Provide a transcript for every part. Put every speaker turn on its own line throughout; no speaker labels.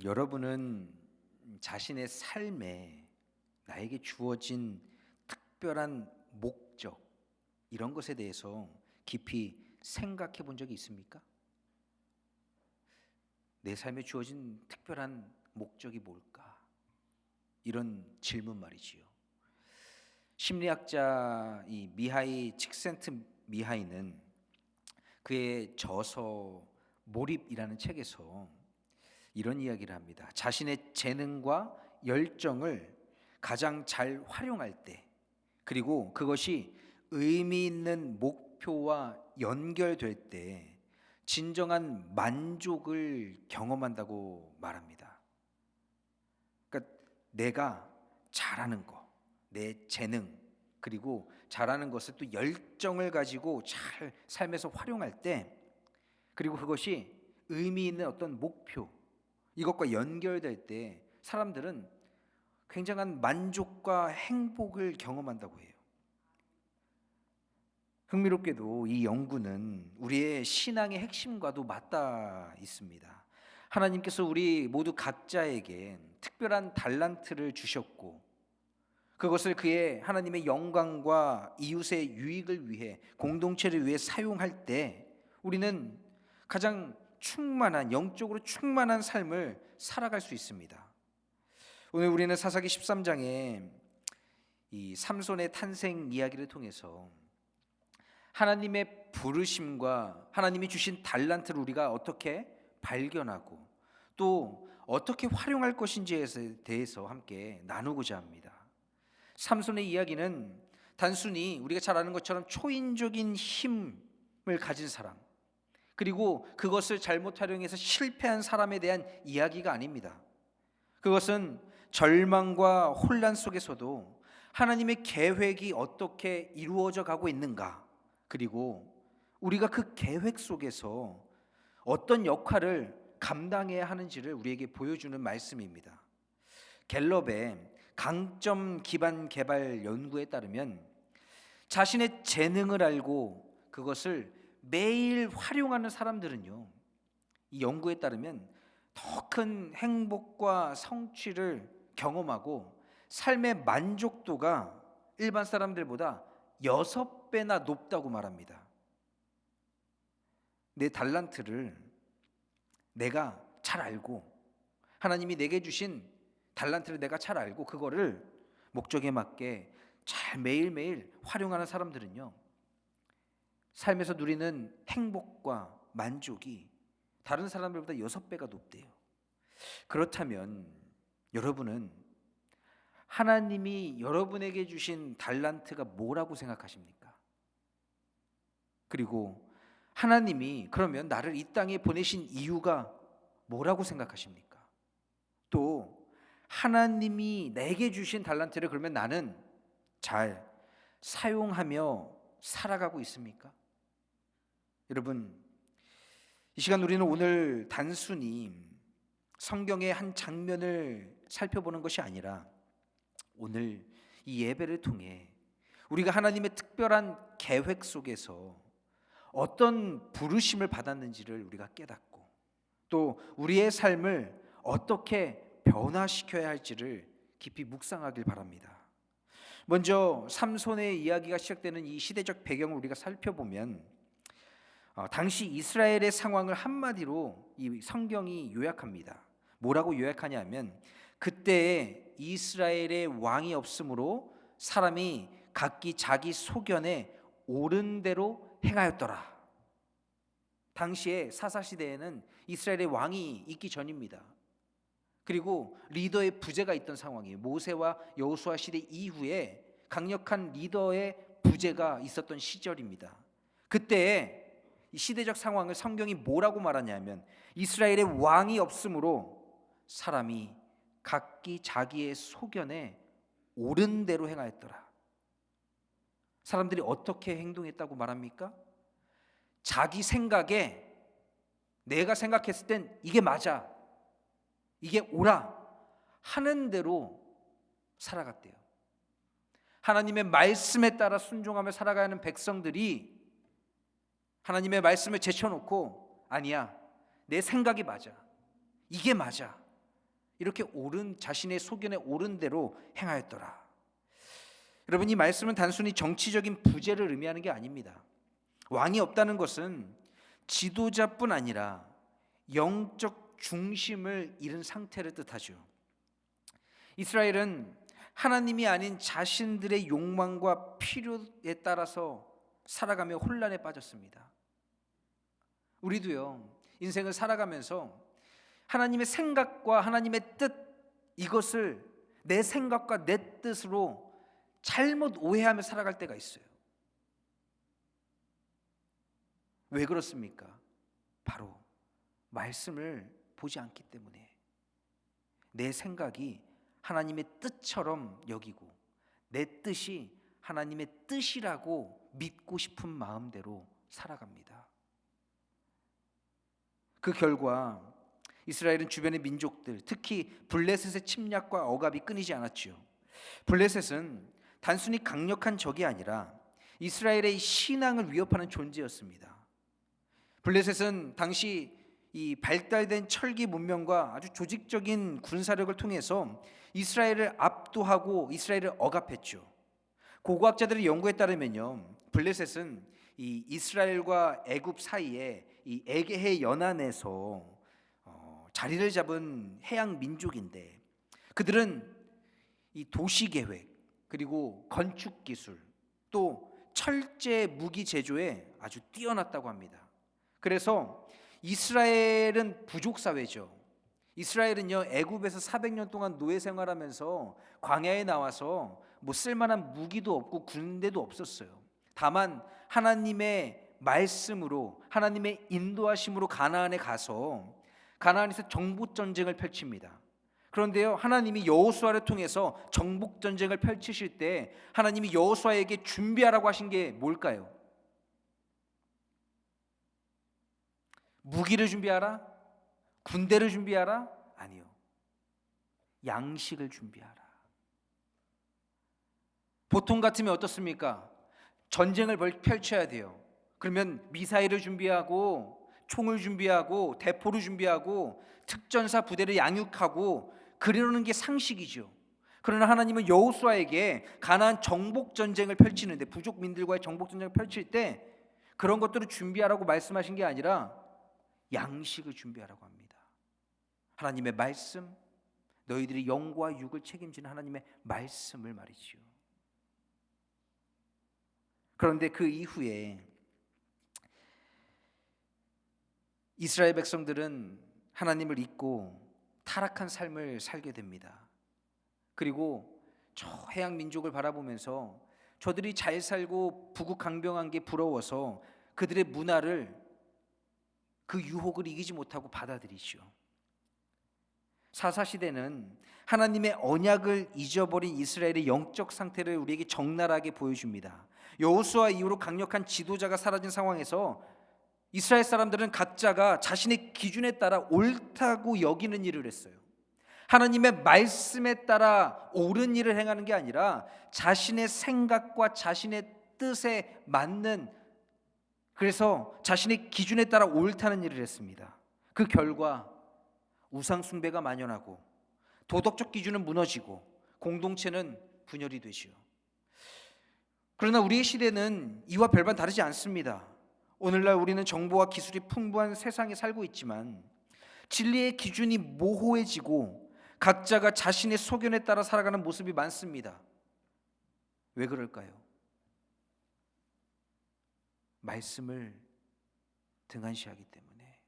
여러분은 자신의 삶에 나에게 주어진 특별한 목적, 이런 것에 대해서 깊이 생각해 본 적이 있습니까? 내 삶에 주어진 특별한 목적이 뭘까? 이런 질문 말이지요. 심리학자 이 미하이 칙센트미하이는 그의 저서 몰입이라는 책에서 이런 이야기를 합니다. 자신의 재능과 열정을 가장 잘 활용할 때, 그리고 그것이 의미 있는 목표와 연결될 때 진정한 만족을 경험한다고 말합니다. 그러니까 내가 잘하는 거, 내 재능, 그리고 잘하는 것을 또 열정을 가지고 잘 삶에서 활용할 때, 그리고 그것이 의미 있는 어떤 목표, 이것과 연결될 때 사람들은 굉장한 만족과 행복을 경험한다고 해요. 흥미롭게도 이 연구는 우리의 신앙의 핵심과도 맞닿아 있습니다. 하나님께서 우리 모두 각자에게 특별한 달란트를 주셨고, 그것을 그의 하나님의 영광과 이웃의 유익을 위해, 공동체를 위해 사용할 때 우리는 가장 충만한, 영적으로 충만한 삶을 살아갈 수 있습니다. 오늘 우리는 사사기 13장에 이 삼손의 탄생 이야기를 통해서 하나님의 부르심과 하나님이 주신 달란트를 우리가 어떻게 발견하고 또 어떻게 활용할 것인지에 대해서 함께 나누고자 합니다. 삼손의 이야기는 단순히 우리가 잘 아는 것처럼 초인적인 힘을 가진 사람, 그리고 그것을 잘못 활용해서 실패한 사람에 대한 이야기가 아닙니다. 그것은 절망과 혼란 속에서도 하나님의 계획이 어떻게 이루어져 가고 있는가, 그리고 우리가 그 계획 속에서 어떤 역할을 감당해야 하는지를 우리에게 보여주는 말씀입니다. 갤럽의 강점 기반 개발 연구에 따르면 자신의 재능을 알고 그것을 매일 활용하는 사람들은요, 이 연구에 따르면 더 큰 행복과 성취를 경험하고 삶의 만족도가 일반 사람들보다 6배나 높다고 말합니다. 내 달란트를 내가 잘 알고, 하나님이 내게 주신 달란트를 내가 잘 알고 그거를 목적에 맞게 잘 매일매일 활용하는 사람들은요, 삶에서 누리는 행복과 만족이 다른 사람들보다 6배가 높대요. 그렇다면 여러분은 하나님이 여러분에게 주신 달란트가 뭐라고 생각하십니까? 그리고 하나님이 그러면 나를 이 땅에 보내신 이유가 뭐라고 생각하십니까? 또 하나님이 내게 주신 달란트를 그러면 나는 잘 사용하며 살아가고 있습니까? 여러분, 이 시간 우리는 오늘 단순히 성경의 한 장면을 살펴보는 것이 아니라 오늘 이 예배를 통해 우리가 하나님의 특별한 계획 속에서 어떤 부르심을 받았는지를 우리가 깨닫고, 또 우리의 삶을 어떻게 변화시켜야 할지를 깊이 묵상하길 바랍니다. 먼저 삼손의 이야기가 시작되는 이 시대적 배경을 우리가 살펴보면 당시 이스라엘의 상황을 한마디로 이 성경이 요약합니다. 뭐라고 요약하냐면, 그때에 이스라엘의 왕이 없으므로 사람이 각기 자기 소견에 옳은 대로 행하였더라. 당시에 사사시대에는 이스라엘의 왕이 있기 전입니다. 그리고 리더의 부재가 있던 상황이에요. 모세와 여호수아 시대 이후에 강력한 리더의 부재가 있었던 시절입니다. 그때에 이 시대적 상황을 성경이 뭐라고 말하냐면, 이스라엘의 왕이 없으므로 사람이 각기 자기의 소견에 옳은 대로 행하였더라. 사람들이 어떻게 행동했다고 말합니까? 자기 생각에, 내가 생각했을 땐 이게 맞아, 이게 옳아 하는 대로 살아갔대요. 하나님의 말씀에 따라 순종하며 살아가는 백성들이 하나님의 말씀을 제쳐놓고, 아니야, 내 생각이 맞아, 이게 맞아, 이렇게 자신의 소견에 옳은 대로 행하였더라. 여러분, 이 말씀은 단순히 정치적인 부재를 의미하는 게 아닙니다. 왕이 없다는 것은 지도자뿐 아니라 영적 중심을 잃은 상태를 뜻하죠. 이스라엘은 하나님이 아닌 자신들의 욕망과 필요에 따라서 살아가며 혼란에 빠졌습니다. 우리도요, 인생을 살아가면서 하나님의 생각과 하나님의 뜻, 이것을 내 생각과 내 뜻으로 잘못 오해하며 살아갈 때가 있어요. 왜 그렇습니까? 바로 말씀을 보지 않기 때문에 내 생각이 하나님의 뜻처럼 여기고 내 뜻이 하나님의 뜻이라고 믿고 싶은 마음대로 살아갑니다. 그 결과 이스라엘은 주변의 민족들, 특히 블레셋의 침략과 억압이 끊이지 않았죠. 블레셋은 단순히 강력한 적이 아니라 이스라엘의 신앙을 위협하는 존재였습니다. 블레셋은 당시 이 발달된 철기 문명과 아주 조직적인 군사력을 통해서 이스라엘을 압도하고 이스라엘을 억압했죠. 고고학자들의 연구에 따르면요, 블레셋은 이 이스라엘과 애굽 사이에 이 에게해 연안에서 자리를 잡은 해양 민족인데, 그들은 이 도시 계획, 그리고 건축 기술, 또 철제 무기 제조에 아주 뛰어났다고 합니다. 그래서 이스라엘은 부족 사회죠. 이스라엘은요, 애굽에서 400년 동안 노예 생활하면서 광야에 나와서 뭐 쓸만한 무기도 없고 군대도 없었어요. 다만 하나님의 말씀으로, 하나님의 인도하심으로 가나안에 가서 가나안에서 정복 전쟁을 펼칩니다. 그런데요, 하나님이 여호수아를 통해서 정복 전쟁을 펼치실 때 하나님이 여호수아에게 준비하라고 하신 게 뭘까요? 무기를 준비하라? 군대를 준비하라? 아니요. 양식을 준비하라. 보통 같으면 어떻습니까? 전쟁을 펼쳐야 돼요. 그러면 미사일을 준비하고 총을 준비하고 대포를 준비하고 특전사 부대를 양육하고 그러는 게 상식이죠. 그러나 하나님은 여호수아에게 가나안 정복 전쟁을 펼치는데, 부족민들과의 정복 전쟁을 펼칠 때 그런 것들을 준비하라고 말씀하신 게 아니라 양식을 준비하라고 합니다. 하나님의 말씀, 너희들이 영과 육을 책임지는 하나님의 말씀을 말이지요. 그런데 그 이후에 이스라엘 백성들은 하나님을 잊고 타락한 삶을 살게 됩니다. 그리고 저 해양 민족을 바라보면서 저들이 잘 살고 부국강병한 게 부러워서 그들의 문화를, 그 유혹을 이기지 못하고 받아들이죠. 사사시대는 하나님의 언약을 잊어버린 이스라엘의 영적 상태를 우리에게 적나라하게 보여줍니다. 여호수아 이후로 강력한 지도자가 사라진 상황에서 이스라엘 사람들은 각자가 자신의 기준에 따라 옳다고 여기는 일을 했어요. 하나님의 말씀에 따라 옳은 일을 행하는 게 아니라 자신의 생각과 자신의 뜻에 맞는, 그래서 자신의 기준에 따라 옳다는 일을 했습니다. 그 결과 우상 숭배가 만연하고 도덕적 기준은 무너지고 공동체는 분열이 되지요. 그러나 우리의 시대는 이와 별반 다르지 않습니다. 오늘날 우리는 정보와 기술이 풍부한 세상에 살고 있지만 진리의 기준이 모호해지고 각자가 자신의 소견에 따라 살아가는 모습이 많습니다. 왜 그럴까요? 말씀을 등한시하기 때문에.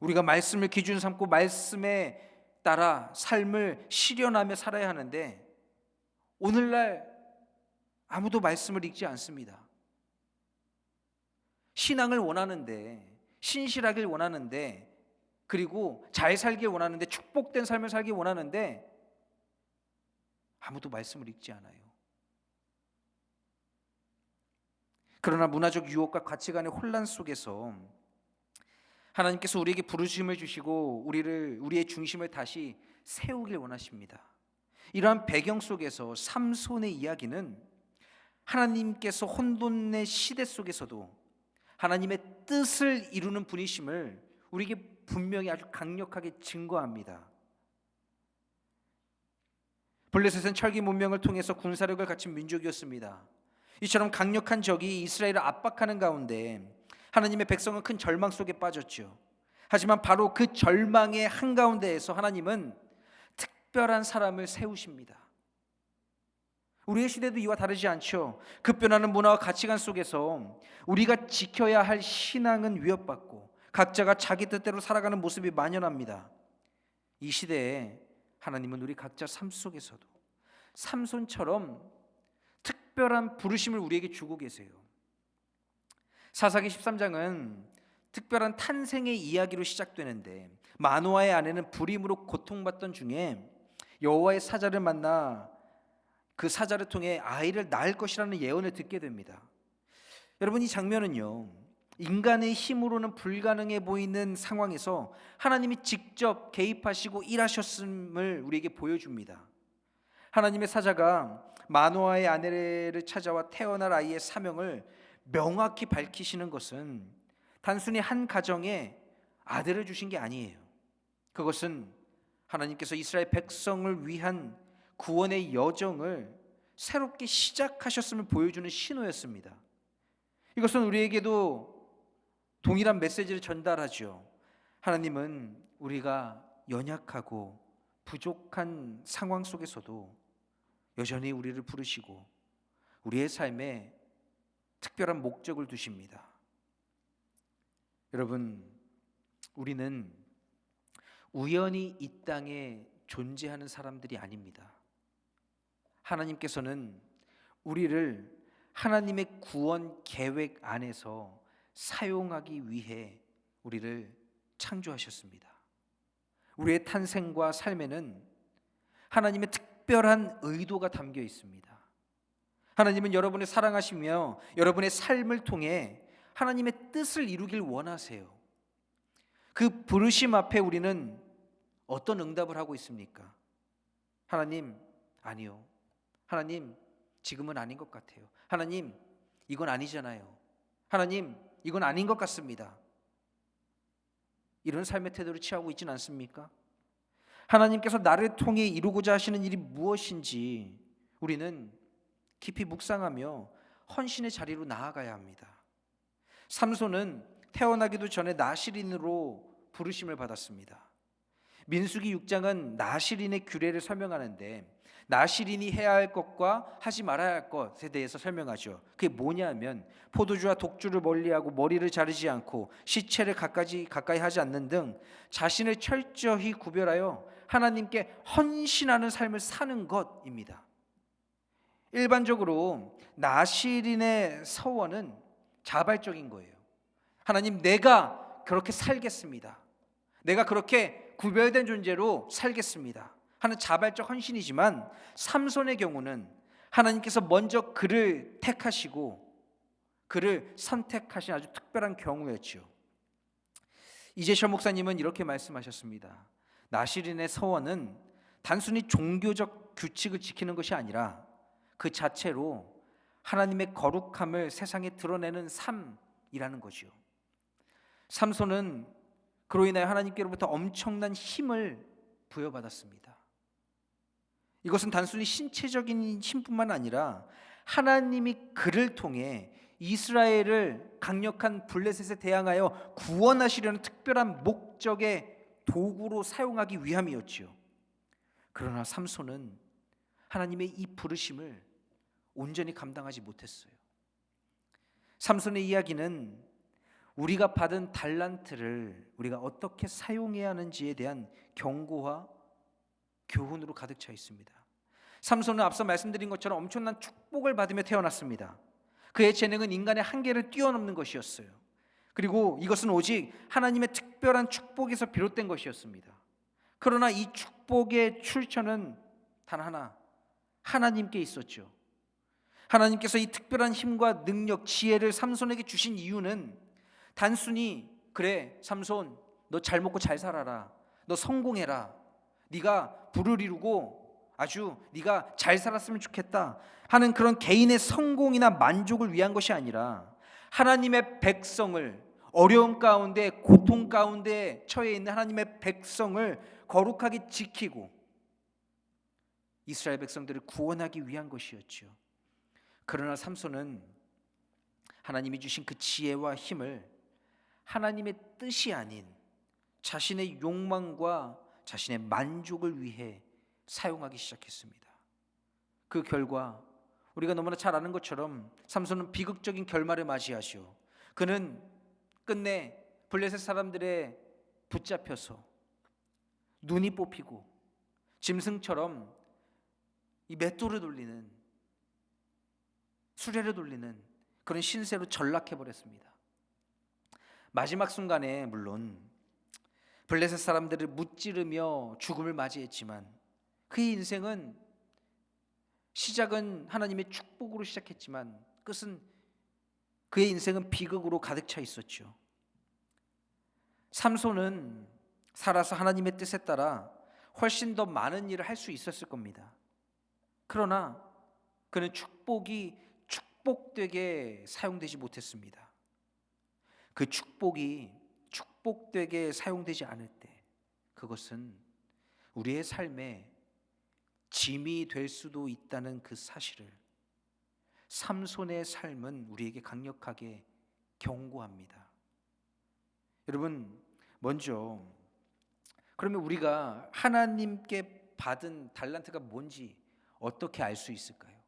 우리가 말씀을 기준 삼고 말씀에 따라 삶을 실현하며 살아야 하는데 오늘날 아무도 말씀을 읽지 않습니다. 신앙을 원하는데, 신실하길 원하는데, 그리고 잘 살길 원하는데, 축복된 삶을 살길 원하는데 아무도 말씀을 읽지 않아요. 그러나 문화적 유혹과 가치관의 혼란 속에서 하나님께서 우리에게 부르심을 주시고 우리의 중심을 다시 세우길 원하십니다. 이러한 배경 속에서 삼손의 이야기는 하나님께서 혼돈의 시대 속에서도 하나님의 뜻을 이루는 분이심을 우리에게 분명히 아주 강력하게 증거합니다. 블레셋은 철기 문명을 통해서 군사력을 갖춘 민족이었습니다. 이처럼 강력한 적이 이스라엘을 압박하는 가운데 하나님의 백성은 큰 절망 속에 빠졌죠. 하지만 바로 그 절망의 한가운데에서 하나님은 특별한 사람을 세우십니다. 우리의 시대도 이와 다르지 않죠. 급변하는 문화와 가치관 속에서 우리가 지켜야 할 신앙은 위협받고 각자가 자기 뜻대로 살아가는 모습이 만연합니다. 이 시대에 하나님은 우리 각자 삶 속에서도 삼손처럼 특별한 부르심을 우리에게 주고 계세요. 사사기 13장은 특별한 탄생의 이야기로 시작되는데 마노아의 아내는 불임으로 고통받던 중에 여호와의 사자를 만나 그 사자를 통해 아이를 낳을 것이라는 예언을 듣게 됩니다. 여러분, 이 장면은요, 인간의 힘으로는 불가능해 보이는 상황에서 하나님이 직접 개입하시고 일하셨음을 우리에게 보여줍니다. 하나님의 사자가 마노아의 아내를 찾아와 태어날 아이의 사명을 명확히 밝히시는 것은 단순히 한 가정에 아들을 주신 게 아니에요. 그것은 하나님께서 이스라엘 백성을 위한 구원의 여정을 새롭게 시작하셨음을 보여주는 신호였습니다. 이것은 우리에게도 동일한 메시지를 전달하죠. 하나님은 우리가 연약하고 부족한 상황 속에서도 여전히 우리를 부르시고 우리의 삶에 특별한 목적을 두십니다. 여러분, 우리는 우연히 이 땅에 존재하는 사람들이 아닙니다. 하나님께서는 우리를 하나님의 구원 계획 안에서 사용하기 위해 우리를 창조하셨습니다. 우리의 탄생과 삶에는 하나님의 특별한 의도가 담겨 있습니다. 하나님은 여러분을 사랑하시며 여러분의 삶을 통해 하나님의 뜻을 이루길 원하세요. 그 부르심 앞에 우리는 어떤 응답을 하고 있습니까? 하나님, 아니요. 하나님, 지금은 아닌 것 같아요. 하나님, 이건 아니잖아요. 하나님, 이건 아닌 것 같습니다. 이런 삶의 태도를 취하고 있지는 않습니까? 하나님께서 나를 통해 이루고자 하시는 일이 무엇인지 우리는 깊이 묵상하며 헌신의 자리로 나아가야 합니다. 삼손은 태어나기도 전에 나실인으로 부르심을 받았습니다. 민수기 6장은 나실인의 규례를 설명하는데 나실인이 해야 할 것과 하지 말아야 할 것에 대해서 설명하죠. 그게 뭐냐면 포도주와 독주를 멀리하고 머리를 자르지 않고 시체를 가까이 하지 않는 등 자신을 철저히 구별하여 하나님께 헌신하는 삶을 사는 것입니다. 일반적으로 나실인의 서원은 자발적인 거예요. 하나님, 내가 그렇게 살겠습니다. 내가 그렇게 구별된 존재로 살겠습니다 하는 자발적 헌신이지만 삼손의 경우는 하나님께서 먼저 그를 택하시고 그를 선택하신 아주 특별한 경우였죠. 이재철 목사님은 이렇게 말씀하셨습니다. 나실인의 서원은 단순히 종교적 규칙을 지키는 것이 아니라 그 자체로 하나님의 거룩함을 세상에 드러내는 삶이라는 거죠. 삼손은 그로 인하여 하나님께로부터 엄청난 힘을 부여받았습니다. 이것은 단순히 신체적인 힘뿐만 아니라 하나님이 그를 통해 이스라엘을 강력한 블레셋에 대항하여 구원하시려는 특별한 목적의 도구로 사용하기 위함이었지요. 그러나 삼손은 하나님의 이 부르심을 온전히 감당하지 못했어요. 삼손의 이야기는 우리가 받은 달란트를 우리가 어떻게 사용해야 하는지에 대한 경고와 교훈으로 가득 차 있습니다. 삼손은 앞서 말씀드린 것처럼 엄청난 축복을 받으며 태어났습니다. 그의 재능은 인간의 한계를 뛰어넘는 것이었어요. 그리고 이것은 오직 하나님의 특별한 축복에서 비롯된 것이었습니다. 그러나 이 축복의 출처는 단 하나, 하나님께 있었죠. 하나님께서 이 특별한 힘과 능력, 지혜를 삼손에게 주신 이유는 단순히 그래 삼손, 너 잘 먹고 잘 살아라, 너 성공해라, 네가 부를 이루고 아주 네가 잘 살았으면 좋겠다 하는 그런 개인의 성공이나 만족을 위한 것이 아니라 하나님의 백성을, 어려움 가운데 고통 가운데 처해 있는 하나님의 백성을 거룩하게 지키고 이스라엘 백성들을 구원하기 위한 것이었죠. 그러나 삼손은 하나님이 주신 그 지혜와 힘을 하나님의 뜻이 아닌 자신의 욕망과 자신의 만족을 위해 사용하기 시작했습니다. 그 결과 우리가 너무나 잘 아는 것처럼 삼손은 비극적인 결말을 맞이하시오. 그는 끝내 블레셋 사람들의 붙잡혀서 눈이 뽑히고 짐승처럼 이 맷돌을 돌리는, 수레를 돌리는 그런 신세로 전락해 버렸습니다. 마지막 순간에 물론 블레셋 사람들을 무찌르며 죽음을 맞이했지만 그의 인생은 시작은 하나님의 축복으로 시작했지만 끝은 그의 인생은 비극으로 가득 차 있었죠. 삼손은 살아서 하나님의 뜻에 따라 훨씬 더 많은 일을 할 수 있었을 겁니다. 그러나 그는 축복이 축복되게 사용되지 못했습니다. 그 축복이 축복되게 사용되지 않을 때 그것은 우리의 삶에 짐이 될 수도 있다는 그 사실을 삼손의 삶은 우리에게 강력하게 경고합니다. 여러분, 먼저 그러면 우리가 하나님께 받은 달란트가 뭔지 어떻게 알 수 있을까요?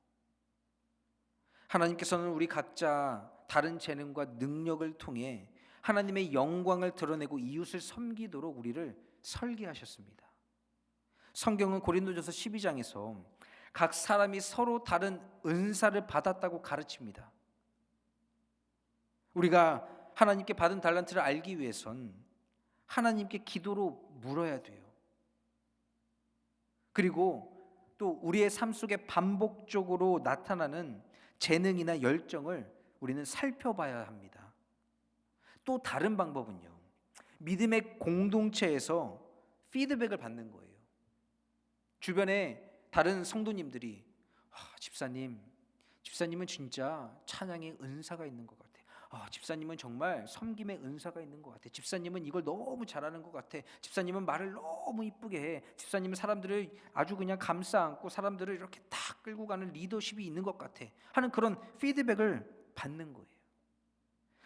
하나님께서는 우리 각자 다른 재능과 능력을 통해 하나님의 영광을 드러내고 이웃을 섬기도록 우리를 설계하셨습니다. 성경은 고린도전서 12장에서 각 사람이 서로 다른 은사를 받았다고 가르칩니다. 우리가 하나님께 받은 달란트를 알기 위해선 하나님께 기도로 물어야 돼요. 그리고 또 우리의 삶 속에 반복적으로 나타나는 재능이나 열정을 우리는 살펴봐야 합니다. 또 다른 방법은요, 믿음의 공동체에서 피드백을 받는 거예요. 주변에 다른 성도님들이 집사님은 진짜 찬양의 은사가 있는 것 같아. 집사님은 정말 섬김의 은사가 있는 것 같아. 집사님은 이걸 너무 잘하는 것 같아. 집사님은 말을 너무 이쁘게 해. 집사님은 사람들을 아주 그냥 감싸 안고 사람들을 이렇게 딱 끌고 가는 리더십이 있는 것 같아 하는 그런 피드백을 받는 거예요.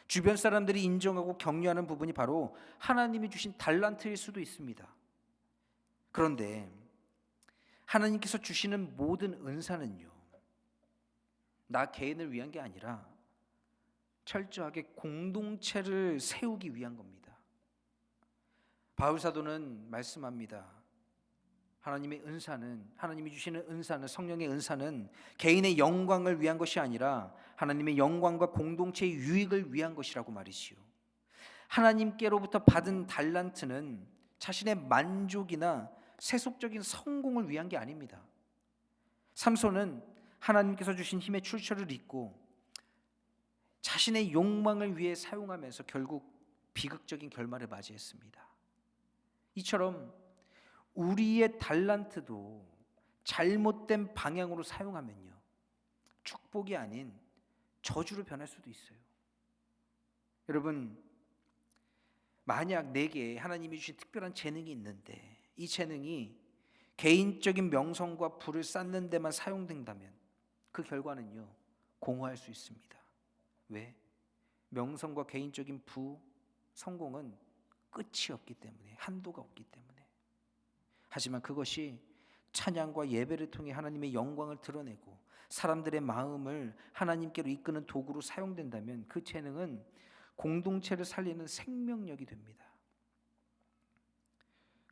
주변 사람들이 인정하고 격려하는 부분이 바로 하나님이 주신 달란트일 수도 있습니다. 그런데 하나님께서 주시는 모든 은사는요, 나 개인을 위한 게 아니라 철저하게 공동체를 세우기 위한 겁니다. 바울 사도는 말씀합니다. 하나님의 은사는, 하나님이 주시는 은사는, 성령의 은사는 개인의 영광을 위한 것이 아니라 하나님의 영광과 공동체의 유익을 위한 것이라고 말이지요. 하나님께로부터 받은 달란트는 자신의 만족이나 세속적인 성공을 위한 게 아닙니다. 삼손은 하나님께서 주신 힘의 출처를 잊고 자신의 욕망을 위해 사용하면서 결국 비극적인 결말을 맞이했습니다. 이처럼 우리의 달란트도 잘못된 방향으로 사용하면요, 축복이 아닌 저주로 변할 수도 있어요. 여러분, 만약 내게 하나님이 주신 특별한 재능이 있는데 이 재능이 개인적인 명성과 부를 쌓는 데만 사용된다면 그 결과는요, 공허할 수 있습니다. 왜? 명성과 개인적인 부, 성공은 끝이 없기 때문에, 한도가 없기 때문에. 하지만 그것이 찬양과 예배를 통해 하나님의 영광을 드러내고 사람들의 마음을 하나님께로 이끄는 도구로 사용된다면 그 재능은 공동체를 살리는 생명력이 됩니다.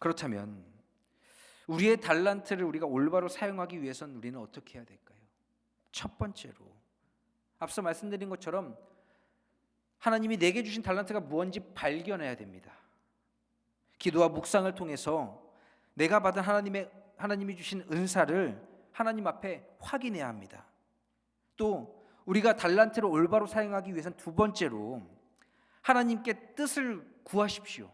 그렇다면 우리의 달란트를 우리가 올바로 사용하기 위해서는 우리는 어떻게 해야 될까요? 첫 번째로 앞서 말씀드린 것처럼 하나님이 내게 주신 달란트가 무엇인지 발견해야 됩니다. 기도와 묵상을 통해서 내가 받은 하나님이 주신 은사를 하나님 앞에 확인해야 합니다. 또 우리가 달란트를 올바로 사용하기 위해서는 두 번째로 하나님께 뜻을 구하십시오.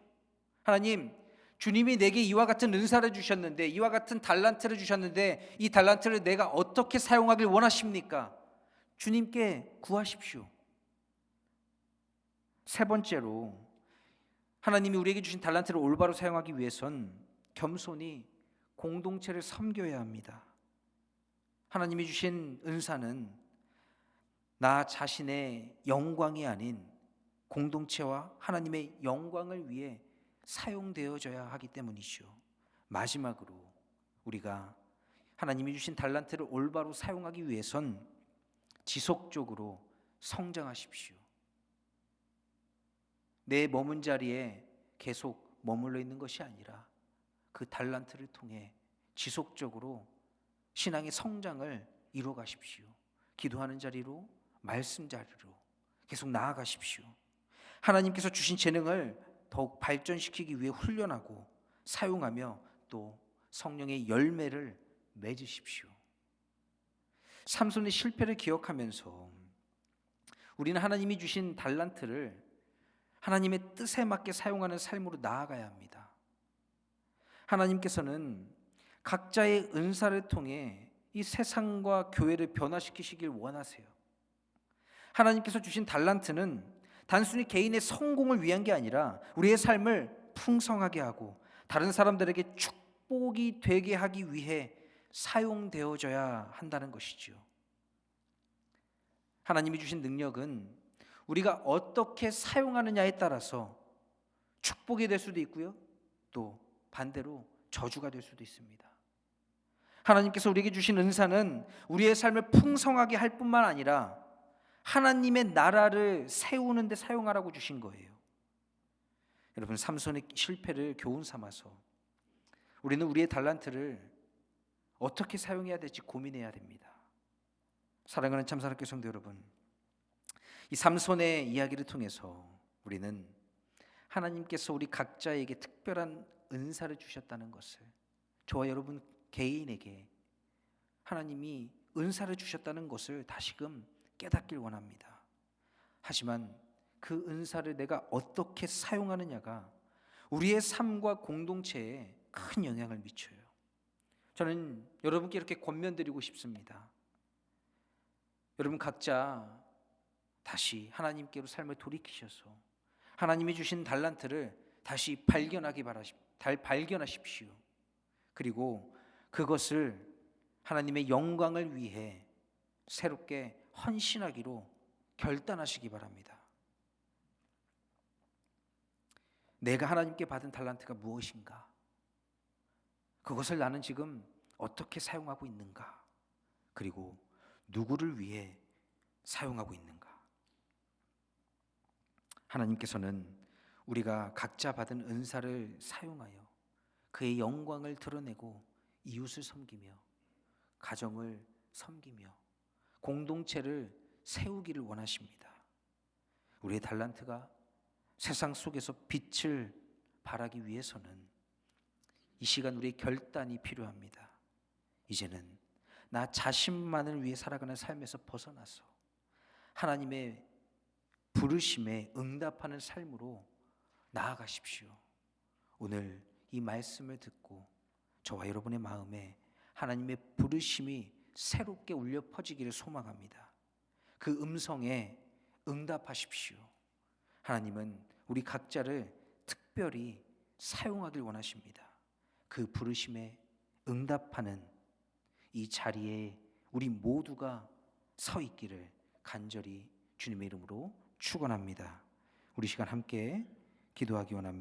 하나님, 주님이 내게 이와 같은 은사를 주셨는데, 이와 같은 달란트를 주셨는데 이 달란트를 내가 어떻게 사용하길 원하십니까? 주님께 구하십시오. 세 번째로 하나님이 우리에게 주신 달란트를 올바로 사용하기 위해선 겸손히 공동체를 섬겨야 합니다. 하나님이 주신 은사는 나 자신의 영광이 아닌 공동체와 하나님의 영광을 위해 사용되어져야 하기 때문이죠. 마지막으로 우리가 하나님이 주신 달란트를 올바로 사용하기 위해선 지속적으로 성장하십시오. 내 머문 자리에 계속 머물러 있는 것이 아니라 그 달란트를 통해 지속적으로 신앙의 성장을 이루어 가십시오. 기도하는 자리로, 말씀 자리로 계속 나아가십시오. 하나님께서 주신 재능을 더욱 발전시키기 위해 훈련하고 사용하며 또 성령의 열매를 맺으십시오. 삼손의 실패를 기억하면서 우리는 하나님이 주신 달란트를 하나님의 뜻에 맞게 사용하는 삶으로 나아가야 합니다. 하나님께서는 각자의 은사를 통해 이 세상과 교회를 변화시키시길 원하세요. 하나님께서 주신 달란트는 단순히 개인의 성공을 위한 게 아니라 우리의 삶을 풍성하게 하고 다른 사람들에게 축복이 되게 하기 위해 사용되어져야 한다는 것이지요. 하나님이 주신 능력은 우리가 어떻게 사용하느냐에 따라서 축복이 될 수도 있고요, 또 반대로 저주가 될 수도 있습니다. 하나님께서 우리에게 주신 은사는 우리의 삶을 풍성하게 할 뿐만 아니라 하나님의 나라를 세우는 데 사용하라고 주신 거예요. 여러분, 삼손의 실패를 교훈 삼아서 우리는 우리의 달란트를 어떻게 사용해야 될지 고민해야 됩니다. 사랑하는 참사랑교회 성도 여러분, 이 삼손의 이야기를 통해서 우리는 하나님께서 우리 각자에게 특별한 은사를 주셨다는 것을, 저와 여러분 개인에게 하나님이 은사를 주셨다는 것을 다시금 깨닫길 원합니다. 하지만 그 은사를 내가 어떻게 사용하느냐가 우리의 삶과 공동체에 큰 영향을 미쳐요. 저는 여러분께 이렇게 권면드리고 싶습니다. 여러분 각자 다시 하나님께로 삶을 돌이키셔서 하나님이 주신 달란트를 다시 발견하십시오. 그리고 그것을 하나님의 영광을 위해 새롭게 헌신하기로 결단하시기 바랍니다. 내가 하나님께 받은 달란트가 무엇인가? 그것을 나는 지금 어떻게 사용하고 있는가? 그리고 누구를 위해 사용하고 있는가? 하나님께서는 우리가 각자 받은 은사를 사용하여 그의 영광을 드러내고 이웃을 섬기며 가정을 섬기며 공동체를 세우기를 원하십니다. 우리의 달란트가 세상 속에서 빛을 발하기 위해서는 이 시간 우리의 결단이 필요합니다. 이제는 나 자신만을 위해 살아가는 삶에서 벗어나서 하나님의 부르심에 응답하는 삶으로 나아가십시오. 오늘 이 말씀을 듣고 저와 여러분의 마음에 하나님의 부르심이 새롭게 울려 퍼지기를 소망합니다. 그 음성에 응답하십시오. 하나님은 우리 각자를 특별히 사용하길 원하십니다. 그 부르심에 응답하는 이 자리에 우리 모두가 서 있기를 간절히 주님의 이름으로 축원합니다. 우리 시간 함께 기도하기 원합니다.